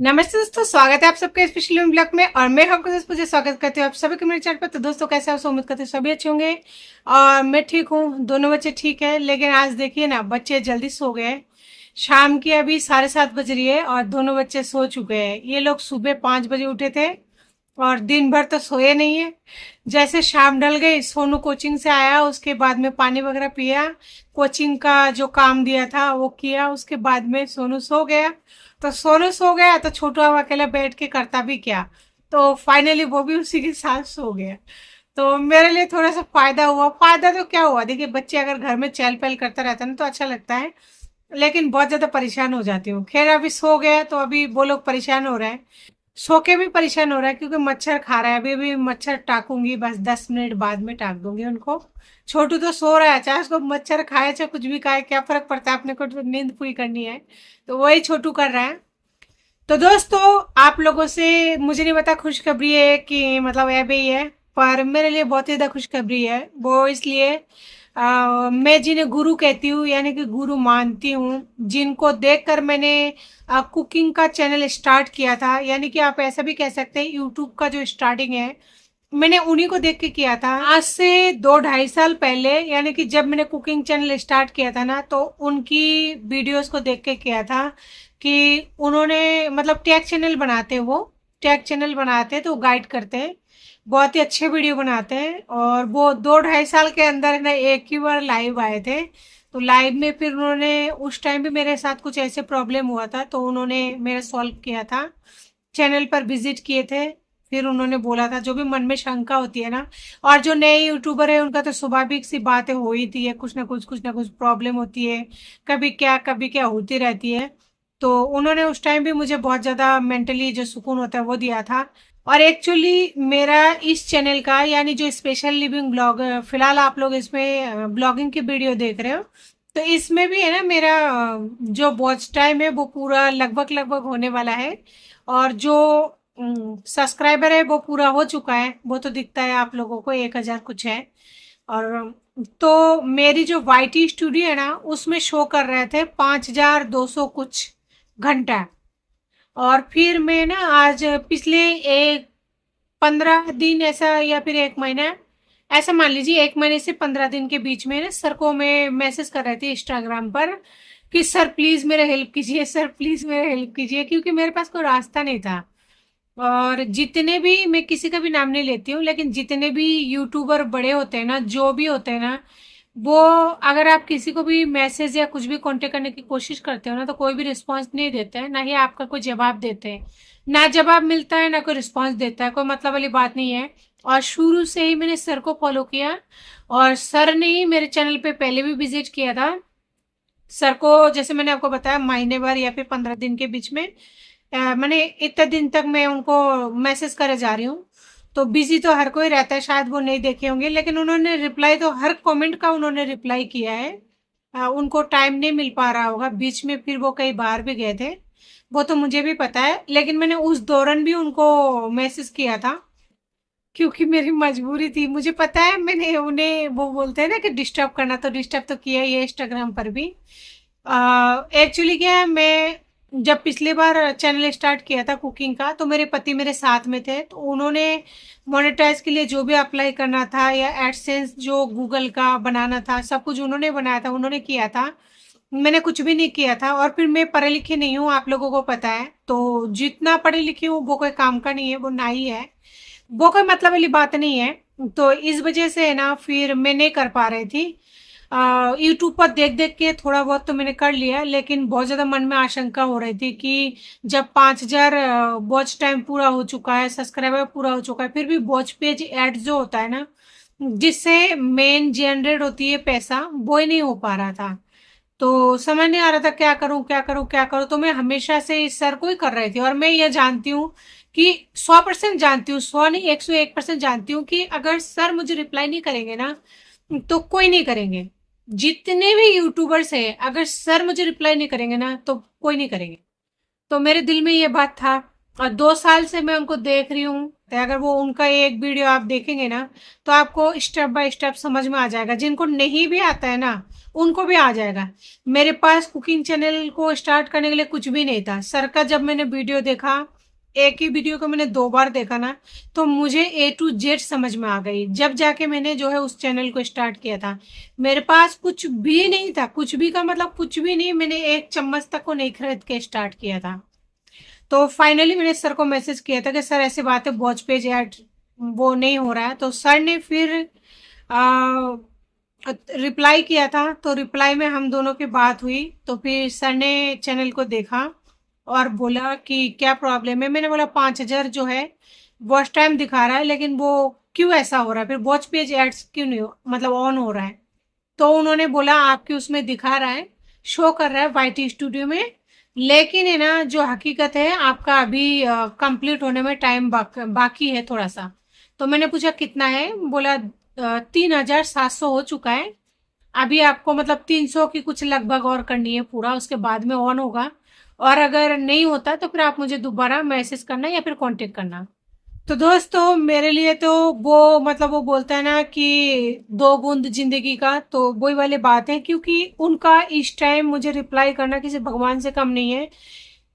नमस्ते दोस्तों, स्वागत है आप सबके स्पेशल ब्लॉग में। और मैं आपको मुझे स्वागत करती हूँ आप सभी के मेरे चैनल पर। तो दोस्तों, कैसे आप उम्मीद करते हैं सभी अच्छे होंगे। और मैं ठीक हूँ, दोनों बच्चे ठीक है। लेकिन आज देखिए ना, बच्चे जल्दी सो गए। शाम की अभी 7:30 बज रही है और दोनों बच्चे सो चुके हैं। ये लोग सुबह 5 बजे उठे थे और दिन भर तो सोए नहीं है। जैसे शाम ढल गई, सोनू कोचिंग से आया, उसके बाद में पानी वगैरह पिया, कोचिंग का जो काम दिया था वो किया, उसके बाद में सोनू सो गया। तो सोनू सो गया तो छोटू अब अकेला बैठ के करता भी क्या। तो फाइनली वो भी उसी के साथ सो गया। तो मेरे लिए थोड़ा सा फायदा हुआ। फायदा तो क्या हुआ, देखिए बच्चे अगर घर में चहल पहल करता रहता है ना तो अच्छा लगता है। लेकिन बहुत ज्यादा परेशान हो जाती हूँ। खैर अभी सो गया तो अभी वो लोग परेशान हो रहे हैं। सो के भी परेशान हो रहा है क्योंकि मच्छर खा रहा है। अभी अभी मच्छर टाकूंगी, बस 10 मिनट बाद में टाक दूंगी उनको। छोटू तो सो रहा है, चाहे उसको मच्छर खाए चाहे कुछ भी खाए, क्या फर्क पड़ता है, अपने को तो नींद पूरी करनी है। तो वही छोटू कर रहा है। तो दोस्तों, आप लोगों से मुझे नहीं पता खुशखबरी है कि मतलब है भी है, पर मेरे लिए बहुत ही ज्यादा खुशखबरी है। वो इसलिए मैं जिन्हें गुरु कहती हूँ, यानी कि गुरु मानती हूँ, जिनको देखकर मैंने कुकिंग का चैनल स्टार्ट किया था, यानी कि आप ऐसा भी कह सकते हैं यूट्यूब का जो स्टार्टिंग है, मैंने उन्हीं को देख के किया था आज से 2-2.5 साल पहले। यानी कि जब मैंने कुकिंग चैनल स्टार्ट किया था ना, तो उनकी वीडियोस को देख के किया था। कि उन्होंने मतलब टैग चैनल बनाते हैं, वो टैग चैनल बनाते हैं तो गाइड करते हैं। बहुत ही अच्छे वीडियो बनाते हैं। और वो 2-2.5 साल के अंदर ना एक ही बार लाइव आए थे। तो लाइव में फिर उन्होंने उस टाइम भी मेरे साथ कुछ ऐसे प्रॉब्लम हुआ था तो उन्होंने मेरा सॉल्व किया था। चैनल पर विजिट किए थे। फिर उन्होंने बोला था जो भी मन में शंका होती है ना, और जो नए यूट्यूबर है उनका तो स्वाभाविक सी बातें हो ही थी है, कुछ ना कुछ प्रॉब्लम होती है। कभी क्या होती रहती है। तो उन्होंने उस टाइम भी मुझे बहुत ज़्यादा मेंटली जो सुकून होता है वो दिया था। और एक्चुअली मेरा इस चैनल का, यानी जो स्पेशल लिविंग ब्लॉग, फिलहाल आप लोग इसमें ब्लॉगिंग की वीडियो देख रहे हो, तो इसमें भी है ना मेरा जो वॉच टाइम है वो पूरा लगभग लगभग होने वाला है। और जो सब्सक्राइबर है वो पूरा हो चुका है, वो तो दिखता है आप लोगों को, 1,000 कुछ है। और तो मेरी जो वाईटी स्टूडियो है ना, उसमें शो कर रहे थे 5,200 कुछ घंटा। और फिर मैं ना आज पिछले एक 15 दिन ऐसा, या फिर 1 महीना, ऐसा मान लीजिए 1 महीने से 15 दिन के बीच में ना सर को मैं मैसेज कर रही थी इंस्टाग्राम पर कि सर प्लीज मेरा हेल्प कीजिए, सर प्लीज मेरा हेल्प कीजिए, क्योंकि मेरे पास कोई रास्ता नहीं था। और जितने भी, मैं किसी का भी नाम नहीं लेती हूँ, लेकिन जितने भी यूट्यूबर बड़े होते हैं ना, जो भी होते हैं ना, वो अगर आप किसी को भी मैसेज या कुछ भी कांटेक्ट करने की कोशिश करते हो ना, तो कोई भी रिस्पांस नहीं देता है, ना ही आपका कोई जवाब देते हैं। ना जवाब मिलता है ना कोई रिस्पांस देता है, कोई मतलब वाली बात नहीं है। और शुरू से ही मैंने सर को फॉलो किया। और सर ने ही मेरे चैनल पे पहले भी विजिट किया था। सर को जैसे मैंने आपको बताया, महीने भर या फिर 15 दिन के बीच में मैंने इतने दिन तक मैं उनको मैसेज करे जा रही हूँ। तो बिजी तो हर कोई रहता है, शायद वो नहीं देखे होंगे, लेकिन उन्होंने रिप्लाई तो हर कमेंट का उन्होंने रिप्लाई किया है। उनको टाइम नहीं मिल पा रहा होगा बीच में, फिर वो कई बाहर भी गए थे, वो तो मुझे भी पता है, लेकिन मैंने उस दौरान भी उनको मैसेज किया था क्योंकि मेरी मजबूरी थी। मुझे पता है, मैंने उन्हें, वो बोलते हैं ना कि डिस्टर्ब करना, तो डिस्टर्ब तो किया ही है इंस्टाग्राम पर भी। एक्चुअली क्या है, मैं जब पिछली बार चैनल स्टार्ट किया था कुकिंग का, तो मेरे पति मेरे साथ में थे, तो उन्होंने मोनेटाइज के लिए जो भी अप्लाई करना था या एडसेंस जो गूगल का बनाना था, सब कुछ उन्होंने बनाया था, उन्होंने किया था। मैंने कुछ भी नहीं किया था। और फिर मैं पढ़े लिखे नहीं हूँ, आप लोगों को पता है, तो जितना पढ़ी लिखी हूँ वो कोई काम का नहीं है, वो ना ही है, वो कोई मतलब वाली बात नहीं है। तो इस वजह से है ना, फिर मैं नहीं कर पा रही थी। यूट्यूब पर देख देख के थोड़ा बहुत तो मैंने कर लिया, लेकिन बहुत ज़्यादा मन में आशंका हो रही थी कि जब 5,000 वॉच टाइम पूरा हो चुका है, सब्सक्राइबर पूरा हो चुका है, फिर भी वॉच पेज एड जो होता है ना, जिससे मेन जनरेट होती है पैसा, वो ही नहीं हो पा रहा था। तो समझ नहीं आ रहा था क्या करूं क्या करूं क्या करूं। तो मैं हमेशा से इस सर को ही कर रही थी। और मैं ये जानती हूँ कि 100% जानती हूँ, 100 नहीं 101% जानती हूँ कि अगर सर मुझे रिप्लाई नहीं करेंगे ना, तो कोई नहीं करेंगे। जितने भी यूट्यूबर्स हैं, अगर सर मुझे रिप्लाई नहीं करेंगे ना तो कोई नहीं करेंगे। तो मेरे दिल में ये बात था। और 2 साल से मैं उनको देख रही हूँ। तो अगर वो उनका एक वीडियो आप देखेंगे ना, तो आपको स्टेप बाय स्टेप समझ में आ जाएगा। जिनको नहीं भी आता है ना, उनको भी आ जाएगा। मेरे पास कुकिंग चैनल को स्टार्ट करने के लिए कुछ भी नहीं था। सर का जब मैंने वीडियो देखा, एक ही वीडियो को मैंने 2 बार देखा ना, तो मुझे A to Z समझ में आ गई। जब जाके मैंने जो है उस चैनल को स्टार्ट किया था। मेरे पास कुछ भी नहीं था, कुछ भी का मतलब कुछ भी नहीं। मैंने एक चम्मच तक को नहीं खरीद के स्टार्ट किया था। तो फाइनली मैंने सर को मैसेज किया था कि सर ऐसी बात है, वॉच पेज ऐड वो नहीं हो रहा है। तो सर ने फिर रिप्लाई किया था। तो रिप्लाई में हम दोनों की बात हुई। तो फिर सर ने चैनल को देखा और बोला कि क्या प्रॉब्लम है। मैंने बोला 5,000 जो है वॉच टाइम दिखा रहा है, लेकिन वो क्यों ऐसा हो रहा है, फिर वॉच पेज एड्स क्यों नहीं मतलब ऑन हो रहा है। तो उन्होंने बोला आपके उसमें दिखा रहा है, शो कर रहा है वाईटी स्टूडियो में, लेकिन है ना जो हकीकत है आपका अभी कंप्लीट होने में टाइम बाकी है थोड़ा सा। तो मैंने पूछा कितना है, बोला 3,700 हो चुका है। अभी आपको मतलब 300 की कुछ लगभग और करनी है पूरा, उसके बाद में ऑन होगा। और अगर नहीं होता तो फिर आप मुझे दोबारा मैसेज करना या फिर कांटेक्ट करना। तो दोस्तों मेरे लिए तो वो मतलब वो बोलता है ना कि 2 बूंद जिंदगी का, तो वही वाली बात है। क्योंकि उनका इस टाइम मुझे रिप्लाई करना किसी भगवान से कम नहीं है।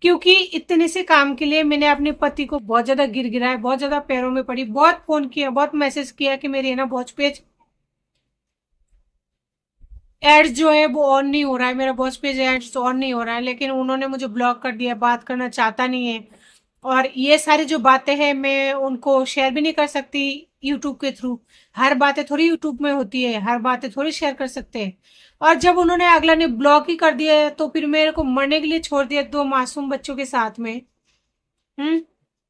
क्योंकि इतने से काम के लिए मैंने अपने पति को बहुत ज्यादा गिरगिराया, बहुत ज्यादा पैरों में पड़ी, बहुत फोन किया, बहुत मैसेज किया कि मेरी है ना वॉच पेज एड्स जो है वो ऑन नहीं हो रहा है, मेरा वॉच पेज एड्स ऑन नहीं हो रहा है। लेकिन उन्होंने मुझे ब्लॉक कर दिया, बात करना चाहता नहीं है। और ये सारी जो बातें हैं मैं उनको शेयर भी नहीं कर सकती यूट्यूब के थ्रू। हर बातें थोड़ी यूट्यूब में होती है, हर बातें थोड़ी शेयर कर सकते हैं। और जब उन्होंने अगला ने ब्लॉक ही कर दिया है, तो फिर मेरे को मरने के लिए छोड़ दिया 2 मासूम बच्चों के साथ में। हम्म।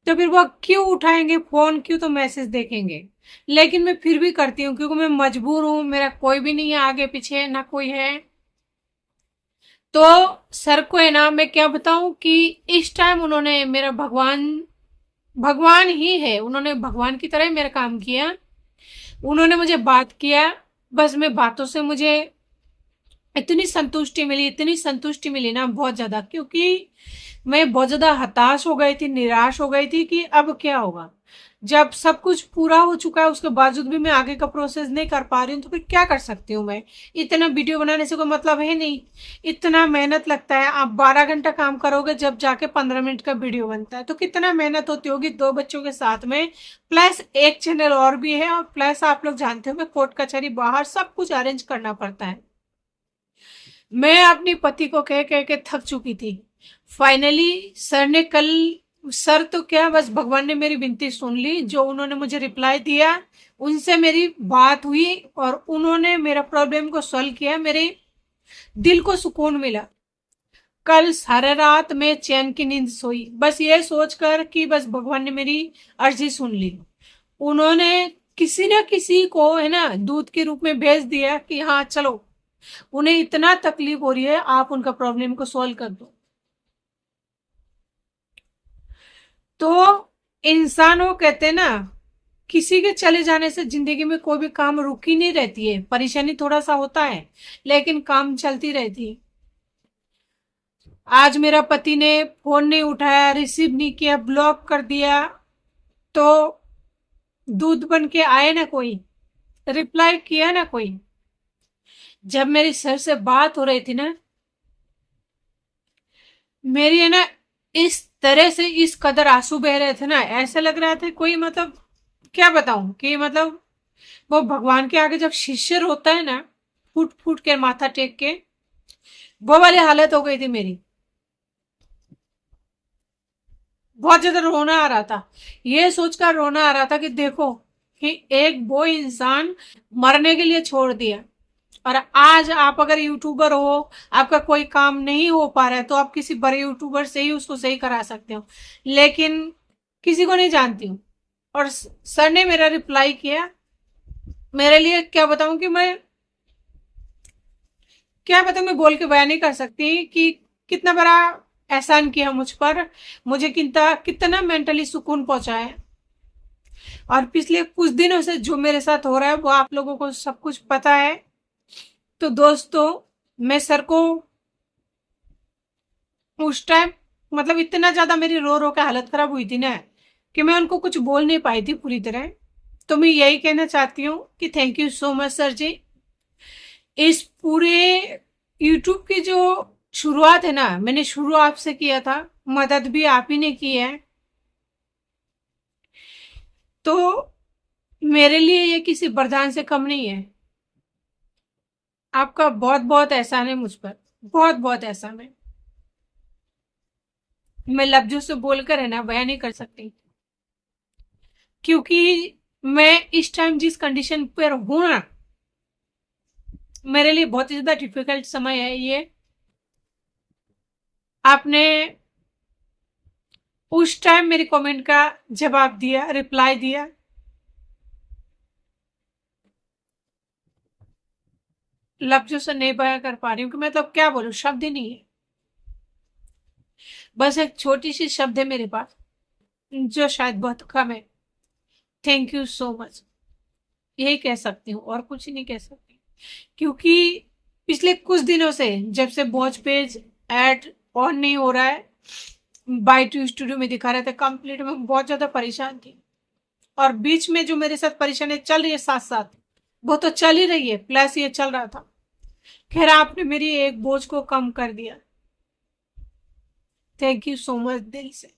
तो फिर वो क्यों उठाएंगे फोन, क्यों तो मैसेज देखेंगे। लेकिन मैं फिर भी करती हूँ क्योंकि मैं मजबूर हूँ, मेरा कोई भी नहीं है आगे पीछे, ना कोई है। तो सर को है ना मैं क्या बताऊं कि इस टाइम उन्होंने मेरा भगवान, भगवान ही है, उन्होंने भगवान की तरह ही मेरा काम किया। उन्होंने मुझे बात किया, बस मैं बातों से मुझे इतनी संतुष्टि मिली, इतनी संतुष्टि मिली ना बहुत ज्यादा। क्योंकि मैं बहुत ज्यादा हताश हो गई थी, निराश हो गई थी कि अब क्या होगा। जब सब कुछ पूरा हो चुका है उसके बावजूद भी मैं आगे का प्रोसेस नहीं कर पा रही हूँ, तो फिर क्या कर सकती हूँ मैं। इतना वीडियो बनाने से कोई मतलब है नहीं। इतना मेहनत लगता है, आप 12 घंटा काम करोगे जब जाके 15 मिनट का वीडियो बनता है, तो कितना मेहनत होती होगी 2 बच्चों के साथ में। प्लस एक चैनल और भी है, और प्लस आप लोग जानते हो कोर्ट कचहरी बाहर सब कुछ अरेंज करना पड़ता है। मैं अपनी पति को कह कह के थक चुकी थी। फाइनली सर ने कल, सर तो क्या बस भगवान ने मेरी विनती सुन ली। जो उन्होंने मुझे रिप्लाई दिया, उनसे मेरी बात हुई और उन्होंने मेरा प्रॉब्लम को सॉल्व किया। मेरे दिल को सुकून मिला। कल सारा रात मैं चैन की नींद सोई, बस ये सोचकर कि बस भगवान ने मेरी अर्जी सुन ली। उन्होंने किसी न किसी को है ना दूध के रूप में भेज दिया कि हाँ चलो, उन्हें इतना तकलीफ हो रही है, आप उनका प्रॉब्लम को सॉल्व कर दो। तो इंसान वो कहते हैं ना, किसी के चले जाने से जिंदगी में कोई भी काम रुकी नहीं रहती है। परेशानी थोड़ा सा होता है, लेकिन काम चलती रहती। आज मेरा पति ने फोन नहीं उठाया, रिसीव नहीं किया, ब्लॉक कर दिया। तो दूध बन के आए ना कोई, रिप्लाई किया ना कोई। जब मेरी सर से बात हो रही थी ना, मेरी है ना इस तरह से इस कदर आंसू बह रहे थे ना, ऐसा लग रहा था कोई मतलब क्या बताऊं कि मतलब वो भगवान के आगे जब शिष्य होता है ना, फूट फूट के माथा टेक के, वो वाली हालत हो गई थी मेरी। बहुत ज्यादा रोना आ रहा था, ये सोचकर रोना आ रहा था कि देखो कि एक वो इंसान मरने के लिए छोड़ दिया। और आज आप अगर यूट्यूबर हो, आपका कोई काम नहीं हो पा रहा है, तो आप किसी बड़े यूट्यूबर से ही उसको सही करा सकते हो। लेकिन किसी को नहीं जानती हूँ। और सर ने मेरा रिप्लाई किया, मेरे लिए क्या बताऊं कि मैं क्या बताऊं, मैं बोल के बयान नहीं कर सकती कि कितना बड़ा एहसान किया मुझ पर, मुझे कितना कितना मेंटली सुकून पहुंचा है। और पिछले कुछ दिनों से जो मेरे साथ हो रहा है वो आप लोगों को सब कुछ पता है। तो दोस्तों मैं सर को उस टाइम मतलब इतना ज्यादा मेरी रो रो के हालत खराब हुई थी ना कि मैं उनको कुछ बोल नहीं पाई थी पूरी तरह। तो मैं यही कहना चाहती हूँ कि thank you so much sir जी। इस पूरे यूट्यूब की जो शुरुआत है ना, मैंने शुरू आपसे किया था, मदद भी आप ही ने की है। तो मेरे लिए ये किसी वरदान से कम नहीं है। आपका बहुत बहुत एहसान है मुझ पर, बहुत बहुत एहसान है। मैं लफ्जों से बोलकर है ना बयान नहीं कर सकती, क्योंकि मैं इस टाइम जिस कंडीशन पर हूं ना, मेरे लिए बहुत ही ज्यादा डिफिकल्ट समय है ये। आपने उस टाइम मेरे कमेंट का जवाब दिया, रिप्लाई दिया। लफ्जों से नहीं बयां कर पा रही हूँ कि मतलब क्या बोलूं, शब्द ही नहीं है। बस एक छोटी सी शब्द है मेरे पास जो शायद बहुत कम है। थैंक यू सो मच, यही कह सकती हूँ और कुछ नहीं कह सकती। क्योंकि पिछले कुछ दिनों से जब से वॉच पेज ऐड ऑन नहीं हो रहा है, बाय टू स्टूडियो में दिखा रहे थे कंप्लीट, में बहुत ज्यादा परेशान थी। और बीच में जो मेरे साथ परेशानी चल रही है साथ साथ, वो तो चल ही रही है, प्लस ये चल रहा था। खैर आपने मेरी एक बोझ को कम कर दिया, थैंक यू सो मच दिल से।